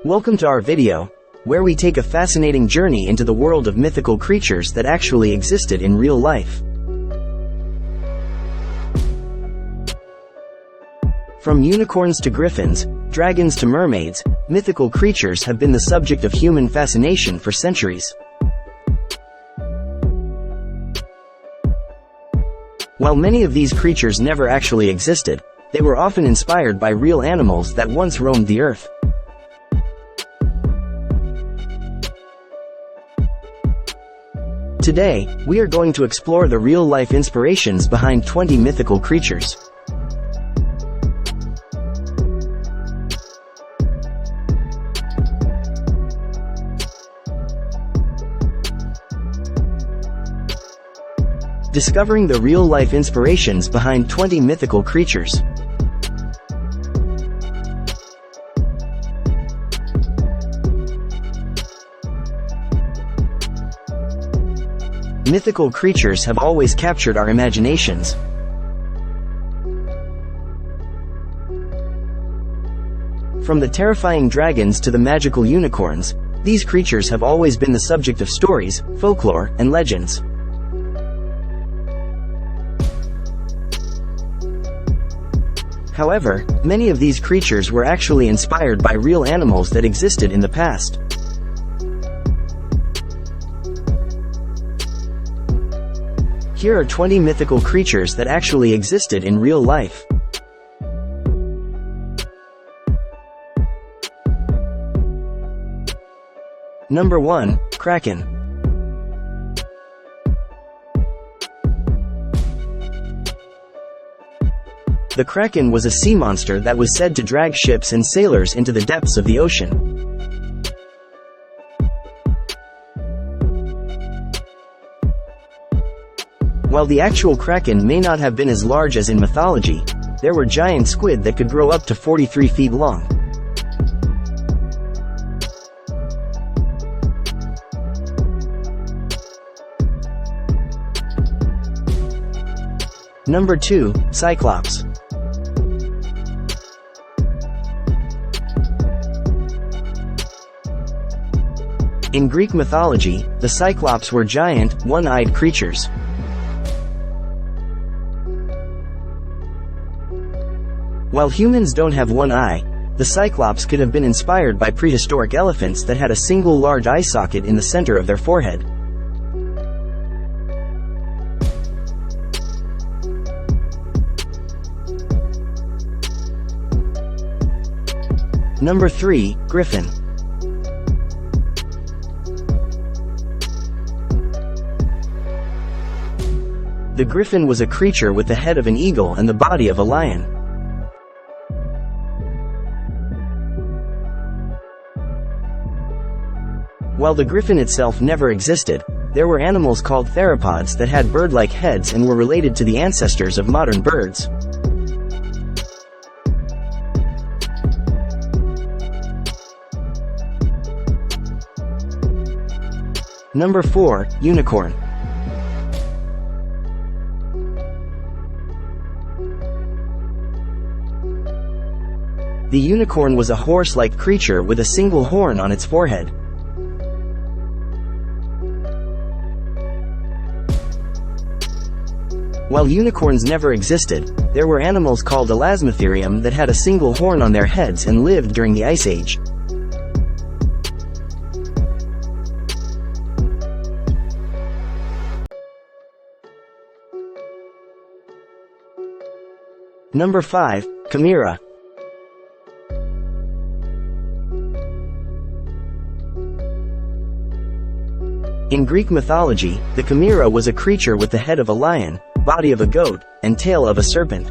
Welcome to our video, where we take a fascinating journey into the world of mythical creatures that actually existed in real life. From unicorns to griffins, dragons to mermaids, mythical creatures have been the subject of human fascination for centuries. While many of these creatures never actually existed, they were often inspired by real animals that once roamed the earth. Today, we are going to explore the real-life inspirations behind 20 mythical creatures. Discovering the real-life inspirations behind 20 mythical creatures. Mythical creatures have always captured our imaginations. From the terrifying dragons to the magical unicorns, these creatures have always been the subject of stories, folklore, and legends. However, many of these creatures were actually inspired by real animals that existed in the past. Here are 20 mythical creatures that actually existed in real life. Number 1. Kraken. The Kraken was a sea monster that was said to drag ships and sailors into the depths of the ocean. While the actual Kraken may not have been as large as in mythology, there were giant squid that could grow up to 43 feet long. Number 2. Cyclops. In Greek mythology, the Cyclops were giant, one-eyed creatures. While humans don't have one eye, the Cyclops could have been inspired by prehistoric elephants that had a single large eye socket in the center of their forehead. Number 3. Griffin. The griffin was a creature with the head of an eagle and the body of a lion. While the griffin itself never existed, there were animals called theropods that had bird-like heads and were related to the ancestors of modern birds. Number 4. Unicorn. The unicorn was a horse-like creature with a single horn on its forehead. While unicorns never existed, there were animals called elasmotherium that had a single horn on their heads and lived during the Ice Age. Number 5. Chimera. In Greek mythology, the chimera was a creature with the head of a lion, body of a goat, and tail of a serpent.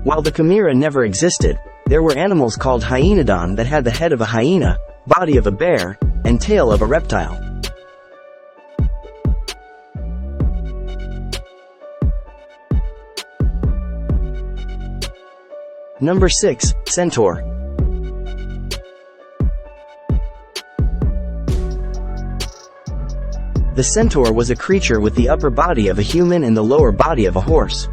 While the chimera never existed, there were animals called hyaenodon that had the head of a hyena, body of a bear, and tail of a reptile. Number 6. Centaur. The centaur was a creature with the upper body of a human and the lower body of a horse.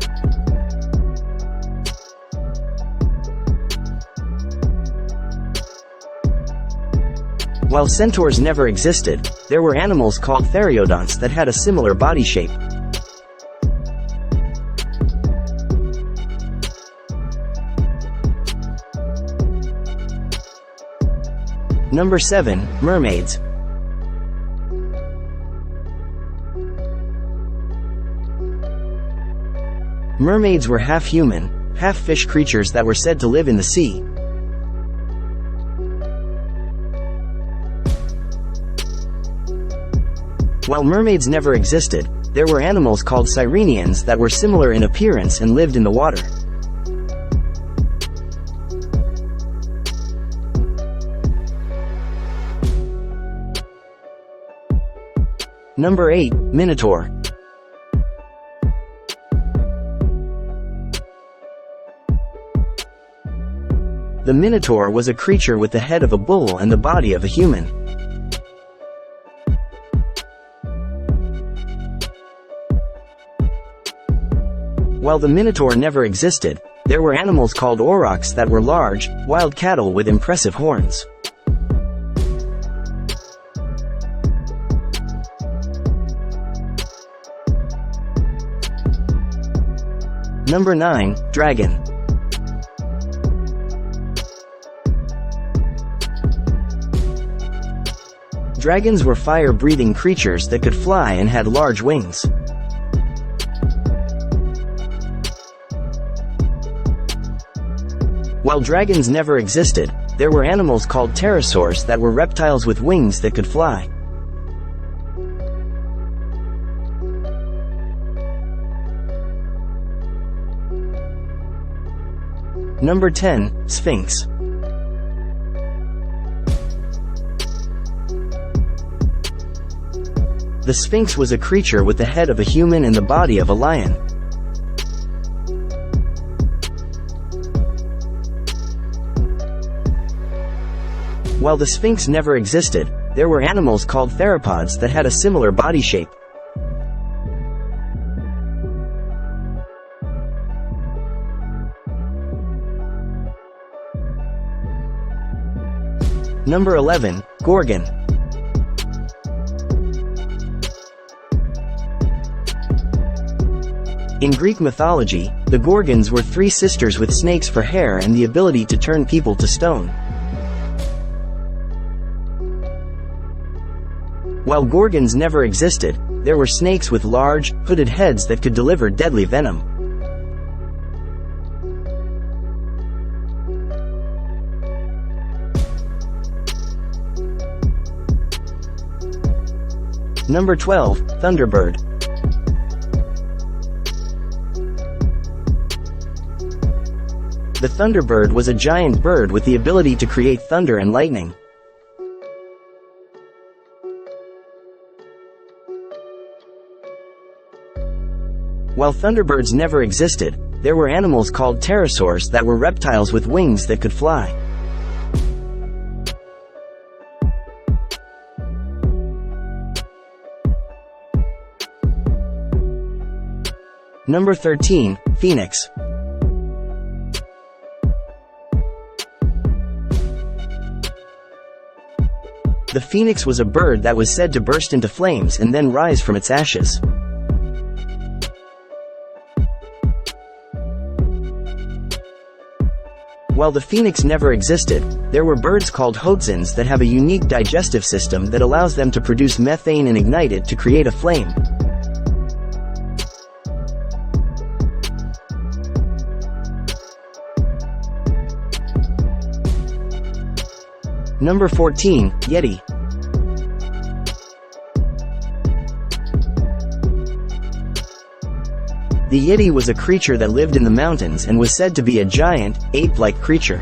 While centaurs never existed, there were animals called theriodonts that had a similar body shape. Number 7. Mermaids. Mermaids were half-human, half-fish creatures that were said to live in the sea. While mermaids never existed, there were animals called sirenians that were similar in appearance and lived in the water. Number 8. Minotaur. The Minotaur was a creature with the head of a bull and the body of a human. While the Minotaur never existed, there were animals called aurochs that were large, wild cattle with impressive horns. Number 9. Dragon. Dragons were fire-breathing creatures that could fly and had large wings. While dragons never existed, there were animals called pterosaurs that were reptiles with wings that could fly. Number 10. Sphinx. The Sphinx was a creature with the head of a human and the body of a lion. While the Sphinx never existed, there were animals called theropods that had a similar body shape. Number 11. Gorgon. In Greek mythology, the Gorgons were 3 sisters with snakes for hair and the ability to turn people to stone. While Gorgons never existed, there were snakes with large, hooded heads that could deliver deadly venom. Number 12. Thunderbird. The Thunderbird was a giant bird with the ability to create thunder and lightning. While Thunderbirds never existed, there were animals called pterosaurs that were reptiles with wings that could fly. Number 13. Phoenix. The phoenix was a bird that was said to burst into flames and then rise from its ashes. While the phoenix never existed, there were birds called hoatzins that have a unique digestive system that allows them to produce methane and ignite it to create a flame. Number 14. Yeti. The Yeti was a creature that lived in the mountains and was said to be a giant, ape-like creature.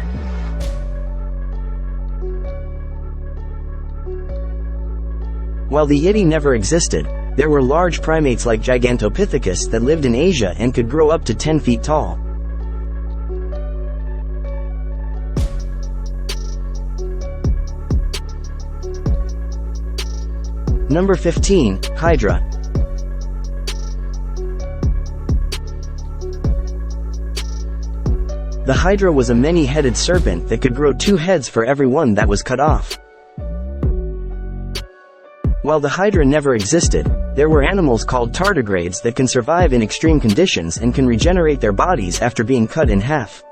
While the Yeti never existed, there were large primates like Gigantopithecus that lived in Asia and could grow up to 10 feet tall. Number 15. Hydra. The Hydra was a many-headed serpent that could grow 2 heads for every one that was cut off. While the hydra never existed, there were animals called tardigrades that can survive in extreme conditions and can regenerate their bodies after being cut in half.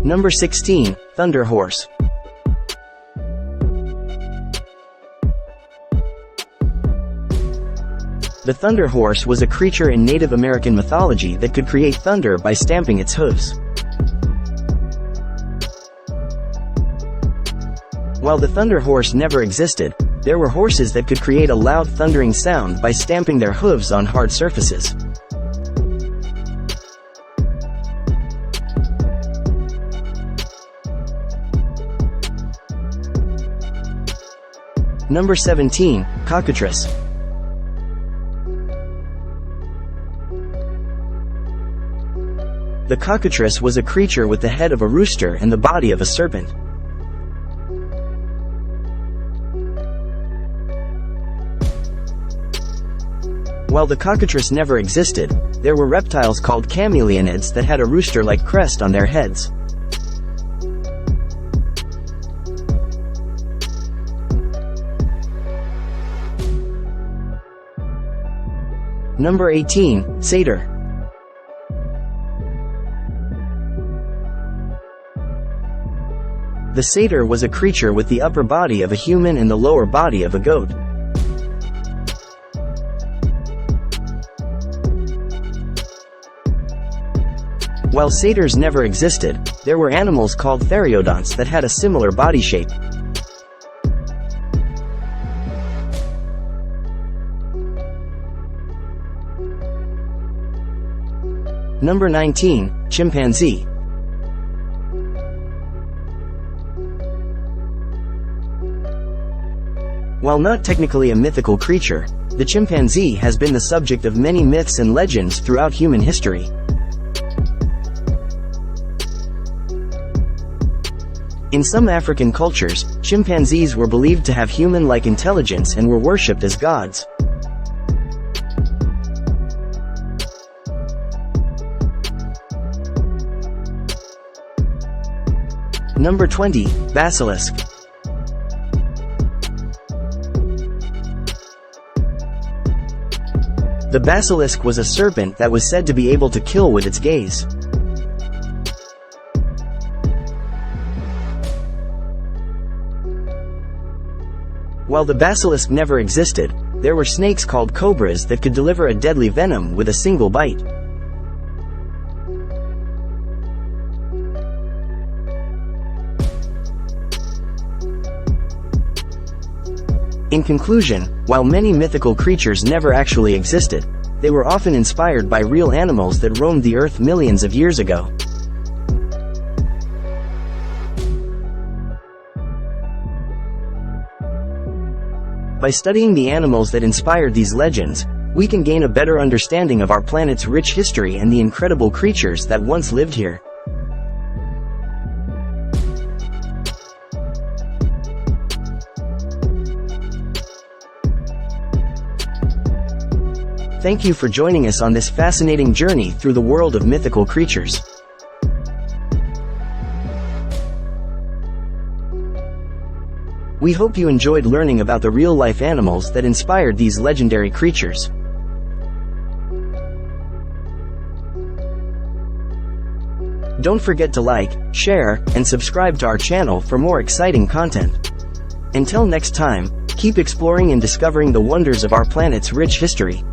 Number 16. Thunder horse. The thunder horse was a creature in Native American mythology that could create thunder by stamping its hooves. While the thunder horse never existed, there were horses that could create a loud thundering sound by stamping their hooves on hard surfaces. Number 17. Cockatrice. The cockatrice was a creature with the head of a rooster and the body of a serpent. While the cockatrice never existed, there were reptiles called chameleonids that had a rooster-like crest on their heads. Number 18. Satyr. The satyr was a creature with the upper body of a human and the lower body of a goat. While satyrs never existed, there were animals called theriodonts that had a similar body shape. Number 19. Chimpanzee. While not technically a mythical creature, the chimpanzee has been the subject of many myths and legends throughout human history. In some African cultures, chimpanzees were believed to have human-like intelligence and were worshipped as gods. Number 20. Basilisk. The basilisk was a serpent that was said to be able to kill with its gaze. While the basilisk never existed, there were snakes called cobras that could deliver a deadly venom with a single bite. In conclusion, while many mythical creatures never actually existed, they were often inspired by real animals that roamed the earth millions of years ago. By studying the animals that inspired these legends, we can gain a better understanding of our planet's rich history and the incredible creatures that once lived here. Thank you for joining us on this fascinating journey through the world of mythical creatures. We hope you enjoyed learning about the real-life animals that inspired these legendary creatures. Don't forget to like, share, and subscribe to our channel for more exciting content. Until next time, keep exploring and discovering the wonders of our planet's rich history.